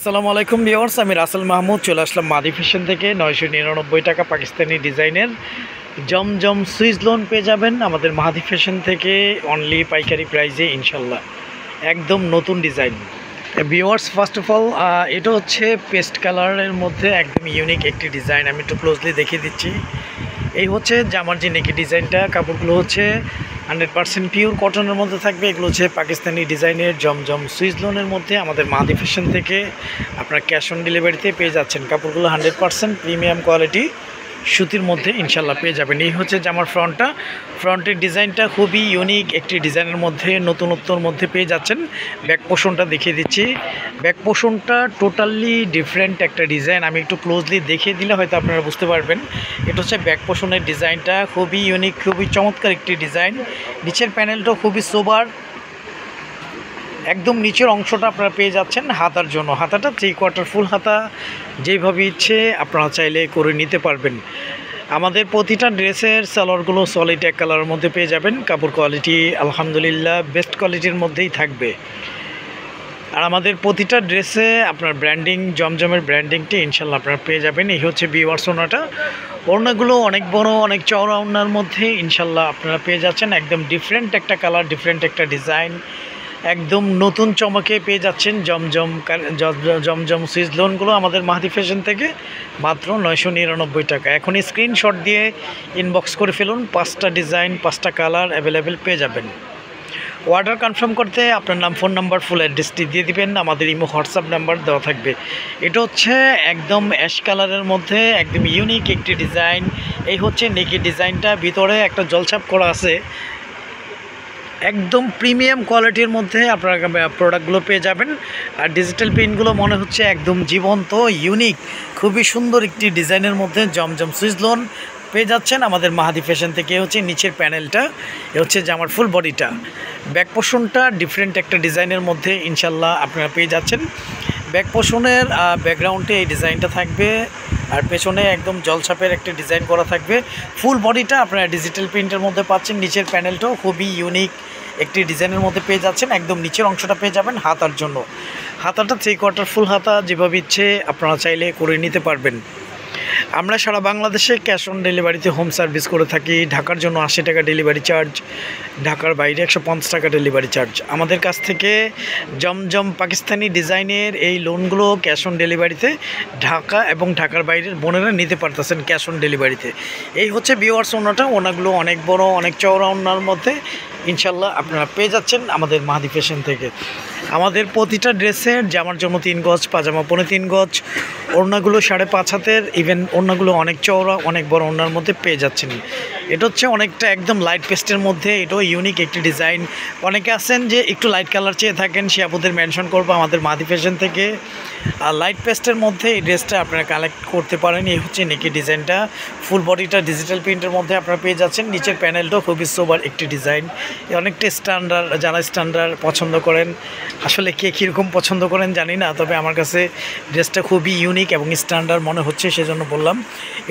আসসালামু আলাইকুম ভিউয়ার্স, আমি রাসেল মাহমুদ চলে আসলাম মাদি ফ্যাশন থেকে। 999 টাকা পাকিস্তানি ডিজাইনের জমজম সুইচ লোন পেয়ে যাবেন আমাদের মাদি ফ্যাশন থেকে অনলি পাইকারি প্রাইজে ইনশাল্লাহ। একদম নতুন design viewers. First of all এটা হচ্ছে পেস্ট কালারের মধ্যে একদম ইউনিক একটি ডিজাইন। আমি একটু ক্লোজলি দেখিয়ে দিচ্ছি। এই হচ্ছে জামার যে নেকি ডিজাইনটা, কাপড়গুলো হচ্ছে 100% পিওর কটনের মধ্যে থাকবে। এগুলো হচ্ছে পাকিস্তানি ডিজাইনের জমজম সুইচ লোনের মধ্যে আমাদের মাদি ফ্যাশন থেকে আপনার ক্যাশ অন ডেলিভারিতে পেয়ে যাচ্ছেন। কাপড়গুলো 100% প্রিমিয়াম কোয়ালিটি সুতির মধ্যে ইনশাল্লাহ পেয়ে যাবেন। এই হচ্ছে জামার ফ্রন্টের ডিজাইনটা খুবই ইউনিক একটি ডিজাইনের মধ্যে, নতুনত্বর মধ্যে পেয়ে যাচ্ছেন। ব্যাক পোর্শনটা দেখিয়ে দিচ্ছি। ব্যাক পোর্শনটা টোটালি ডিফারেন্ট একটা ডিজাইন। আমি একটু ক্লোজলি দেখিয়ে দিলে হয়তো আপনারা বুঝতে পারবেন। এটা হচ্ছে ব্যাক পোর্শনের ডিজাইনটা খুবই ইউনিক, খুবই চমৎকার একটি ডিজাইন। নিচের প্যানেলটাও খুবই সোবার। একদম নিচের অংশটা আপনারা পেয়ে যাচ্ছেন হাতার জন্য। হাতাটা 3/4 ফুল হাতা, যেইভাবে ইচ্ছে আপনারা চাইলে করে নিতে পারবেন। আমাদের প্রতিটা ড্রেসের সালোয়ারগুলো সলিড এক কালারের মধ্যে পেয়ে যাবেন। কাপড় কোয়ালিটি আলহামদুলিল্লাহ বেস্ট কোয়ালিটির মধ্যেই থাকবে। আর আমাদের প্রতিটা ড্রেসে আপনার ব্র্যান্ডিং, জমজমের ব্র্যান্ডিংটি ইনশাল্লাহ আপনারা পেয়ে যাবেন। এই হচ্ছে ভিউয়ার্স ওড়নাটা। ওড়নাগুলো অনেক বড়, অনেক চওড়া ওড়নার মধ্যে ইনশাল্লাহ আপনারা পেয়ে যাচ্ছেন। একদম ডিফারেন্ট একটা কালার, ডিফারেন্ট একটা ডিজাইন, একদম নতুন চমকে পেয়ে যাচ্ছেন জমজম সুইচ লোনগুলো আমাদের মাহদি ফ্যাশন থেকে মাত্র 999 টাকা। এখনই স্ক্রিনশট দিয়ে ইনবক্স করে ফেলুন। 5টা ডিজাইন, 5টা কালার অ্যাভেলেবেল পেয়ে যাবেন। অর্ডার কনফার্ম করতে আপনার নাম, ফোন নাম্বার, ফুল অ্যাড্রেসটি দিয়ে দিবেন। আমাদের ইমো হোয়াটসঅ্যাপ নাম্বার দেওয়া থাকবে। এটা হচ্ছে একদম অ্যাশ কালারের মধ্যে একদম ইউনিক একটি ডিজাইন। এই হচ্ছে নেকি ডিজাইনটা, ভিতরে একটা জলছাপ করা আছে। একদম প্রিমিয়াম কোয়ালিটির মধ্যে আপনারা প্রোডাক্টগুলো পেয়ে যাবেন। আর ডিজিটাল প্রিন্টগুলো মনে হচ্ছে একদম জীবন্ত, ইউনিক, খুবই সুন্দর একটি ডিজাইনের মধ্যে জমজম সুইচ লোন পেয়ে যাচ্ছেন আমাদের মাহাদি ফ্যাশন থেকে। হচ্ছে নিচের প্যানেলটা, এ হচ্ছে জামার ফুল বডিটা। ব্যাক পোর্শনটা ডিফারেন্ট একটা ডিজাইনের মধ্যে ইনশাল্লাহ আপনারা পেয়ে যাচ্ছেন। ব্যাক পোর্শনের ব্যাকগ্রাউন্ডে এই ডিজাইনটা থাকবে, আর পেছনে একদম জলছাপের একটা ডিজাইন করা থাকবে। ফুল বডিটা আপনারা ডিজিটাল প্রিন্টের মধ্যে পাচ্ছেন। নিচের প্যানেলটাও খুবই ইউনিক একটি ডিজাইনের মধ্যে পেয়ে যাচ্ছেন। একদম নিচের অংশটা পেয়ে যাবেন হাতার জন্য। হাতাটা 3/4 ফুল হাতা, যেভাবে ইচ্ছে আপনারা চাইলে করে নিতে পারবেন। আমরা সারা বাংলাদেশে ক্যাশ অন ডেলিভারিতে হোম সার্ভিস করে থাকি। ঢাকার জন্য 80 টাকা ডেলিভারি চার্জ, ঢাকার বাইরে 150 টাকা ডেলিভারি চার্জ। আমাদের কাছ থেকে জমজম পাকিস্তানি ডিজাইনের এই লোনগুলো ক্যাশ অন ডেলিভারিতে ঢাকা এবং ঢাকার বাইরের বোনেরা নিতে পারতেছেন ক্যাশ অন ডেলিভারিতে। এই হচ্ছে ভিউয়ার্স ওড়নাটা। ওড়নাগুলো অনেক বড়, অনেক চওড়া ওড়নার মধ্যে ইনশাল্লাহ আপনারা পেয়ে যাচ্ছেন আমাদের মাহদি ফ্যাশন থেকে। আমাদের প্রতিটা ড্রেসের জামার জন্য 3 গজ, পাজামা 3.5 গজ, ওড়নাগুলো 5.5 হাতের, ইভেন ওড়নাগুলো অনেক চওড়া, অনেক বড় ওড়নার মধ্যে পেয়ে যাচ্ছেন। এটা হচ্ছে অনেকটা একদম লাইট পেস্টের মধ্যে, এটাও ইউনিক একটি ডিজাইন। অনেকে আছেন যে একটু লাইট কালার চেয়ে থাকেন, সে আপনাদের মেনশন করবো আমাদের মাহদি ফ্যাশন থেকে। আর লাইট পেস্টের মধ্যে এই ড্রেসটা আপনারা কালেক্ট করতে পারেন। এই হচ্ছে নেকি ডিজাইনটা। ফুল বডিটা ডিজিটাল প্রিন্টের মধ্যে আপনারা পেয়ে যাচ্ছেন। নিচের প্যানেলটাও খুবই সোবার একটি ডিজাইন, অনেকটা স্ট্যান্ডার্ড। যারা স্ট্যান্ডার্ড পছন্দ করেন, আসলে কে কীরকম পছন্দ করেন জানি না, তবে আমার কাছে ড্রেসটা খুবই ইউনিক এবং স্ট্যান্ডার্ড মনে হচ্ছে, সেজন্য বললাম।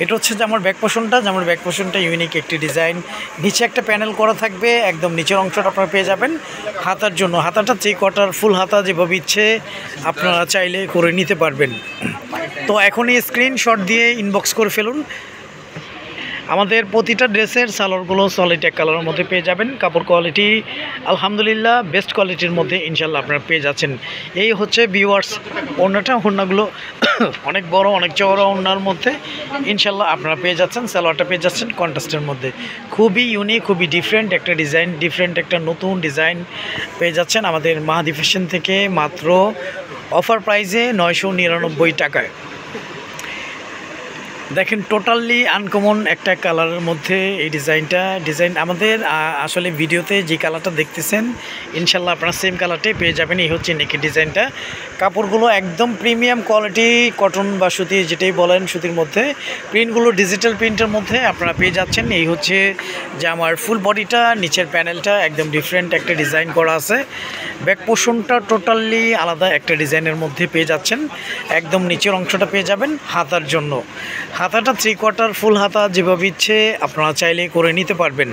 এটা হচ্ছে যে আমার ব্যাক পোর্শনটা। আমার ব্যাক পোর্শনটা ইউনিক একটি ডিজাইন। নিচে একটা প্যানেল করা থাকবে, একদম নিচের অংশটা আপনারা পেয়ে যাবেন হাতার জন্য। হাতাটা 3/4 ফুল হাতা, যেভাবে ইচ্ছে আপনারা চাইলে করে নিতে পারবেন। তো এখনই স্ক্রিনশট দিয়ে ইনবক্স করে ফেলুন। আমাদের প্রতিটা ড্রেসের সালোয়ারগুলো সলিড এক কালারের মধ্যে পেয়ে যাবেন। কাপড় কোয়ালিটি আলহামদুলিল্লাহ বেস্ট কোয়ালিটির মধ্যে ইনশাল্লাহ আপনারা পেয়ে যাচ্ছেন। এই হচ্ছে ভিউয়ার্স ওড়নাটা। ওড়নাগুলো অনেক বড়, অনেক চওড়া ওড়নার মধ্যে ইনশাল্লাহ আপনারা পেয়ে যাচ্ছেন। সালোয়ারটা পেয়ে যাচ্ছেন কন্ট্রাস্টের মধ্যে। খুবই ইউনিক, খুবই ডিফারেন্ট একটা ডিজাইন, ডিফারেন্ট একটা নতুন ডিজাইন পেয়ে যাচ্ছেন আমাদের মাহদি ফ্যাশন থেকে মাত্র অফার প্রাইসে 999 টাকায়। দেখেন টোটালি আনকমন একটা কালারের মধ্যে এই ডিজাইন আমাদের আসলে ভিডিওতে যে কালারটা দেখতেছেন ইনশাল্লাহ আপনারা সেম কালারটাই পেয়ে যাবেন। এই হচ্ছে নেকি ডিজাইনটা। কাপড়গুলো একদম প্রিমিয়াম কোয়ালিটি, কটন বা সুতি যেটাই বলেন, সুতির মধ্যে। প্রিন্টগুলো ডিজিটাল প্রিন্টের মধ্যে আপনারা পেয়ে যাচ্ছেন। এই হচ্ছে যে আমার ফুল বডিটা, নিচের প্যানেলটা একদম ডিফারেন্ট একটা ডিজাইন করা আছে। ব্যাক পোর্শনটা টোটালি আলাদা একটা ডিজাইনের মধ্যে পেয়ে যাচ্ছেন। একদম নিচের অংশটা পেয়ে যাবেন হাতার জন্য। হাতাটা 3/4 ফুল হাতা, যেভাবে ইচ্ছে আপনারা চাইলে করে নিতে পারবেন।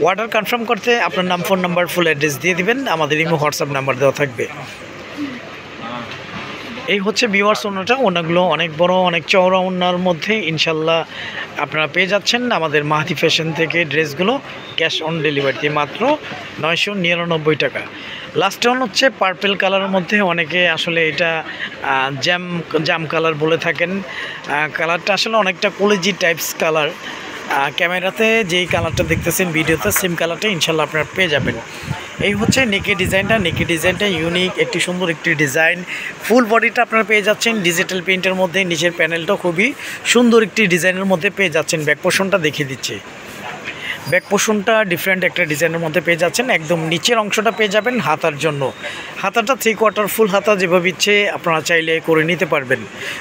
অর্ডার কনফার্ম করতে আপনার নাম, ফোন নাম্বার, ফুল অ্যাড্রেস দিয়ে দিবেন। আমাদের ইমো হোয়াটসঅ্যাপ নাম্বার দেওয়া থাকবে। এই হচ্ছে ভিউয়ার্স ওনাটা, ওনাগুলো অনেক বড় অনেক চওড়া ওনার মধ্যে ইনশাল্লাহ আপনারা পেয়ে যাচ্ছেন আমাদের মাহাদি ফ্যাশন থেকে ড্রেসগুলো ক্যাশ অন ডেলিভারিতে মাত্র 999 টাকা। লাস্ট ওয়ান হচ্ছে পার্পেল কালারের মধ্যে, অনেকে আসলে এটা জাম কালার বলে থাকেন। কালারটা আসলে অনেকটা কলেজি টাইপস কালার, ক্যামেরাতে যেই কালারটা দেখতেছেন ভিডিওতে সেম কালারটা ইনশাল্লাহ আপনারা পেয়ে যাবেন। এই হচ্ছে নেকের ডিজাইনটা ইউনিক একটি সুন্দর একটি ডিজাইন। ফুল বডিটা আপনারা পেয়ে যাচ্ছেন ডিজিটাল প্রিন্টের মধ্যে, নিচের প্যানেলটাও খুবই সুন্দর একটি ডিজাইনের মধ্যে পেয়ে যাচ্ছেন। ব্যাক পোর্শনটা দেখিয়ে দিচ্ছি, ব্যাক পোর্শনটা ডিফারেন্ট একটা ডিজাইনের মধ্যে পেয়ে যাচ্ছেন। একদম নিচের অংশটা পেয়ে যাবেন হাতার জন্য, হাতাটা 3/4 ফুল হাতা যেভাবে ইচ্ছে আপনারা চাইলে করে নিতে পারবেন।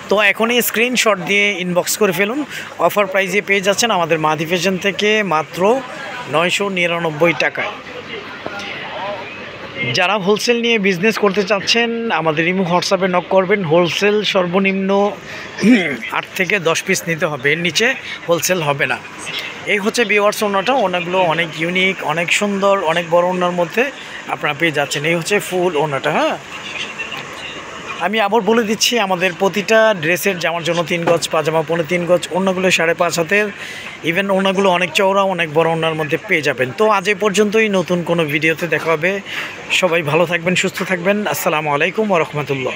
তো এখনই স্ক্রিনশট দিয়ে ইনবক্স করে ফেলুন। অফার প্রাইসে পেয়ে যাচ্ছেন আমাদের মাহাদি ফ্যাশন থেকে মাত্র 999 টাকায়। যারা হোলসেল নিয়ে বিজনেস করতে চাচ্ছেন আমাদের ইমো হোয়াটসঅ্যাপে নক করবেন। হোলসেল সর্বনিম্ন 8 থেকে 10 পিস নিতে হবে, এর নিচে হোলসেল হবে না। এই হচ্ছে ভিউয়ার্স ওনাটা, ওনাগুলো অনেক ইউনিক অনেক সুন্দর অনেক বড় ওনার মধ্যে আপনারা পেয়ে যাচ্ছেন। এই হচ্ছে ফুল ওনাটা। হ্যাঁ, আমি আবার বলে দিচ্ছি আমাদের প্রতিটা ড্রেসের জামার জন্য 3 গজ, পাজামা 3.5 গজ, ওনাগুলো 5.5 হাতের, ইভেন ওনাগুলো অনেক চওড়া অনেক বড় ওনার মধ্যে পেয়ে যাবেন। তো আজ এই পর্যন্তই, নতুন কোনো ভিডিওতে দেখা হবে। সবাই ভালো থাকবেন, সুস্থ থাকবেন। আসসালামু আলাইকুম ওয়া রাহমাতুল্লাহ।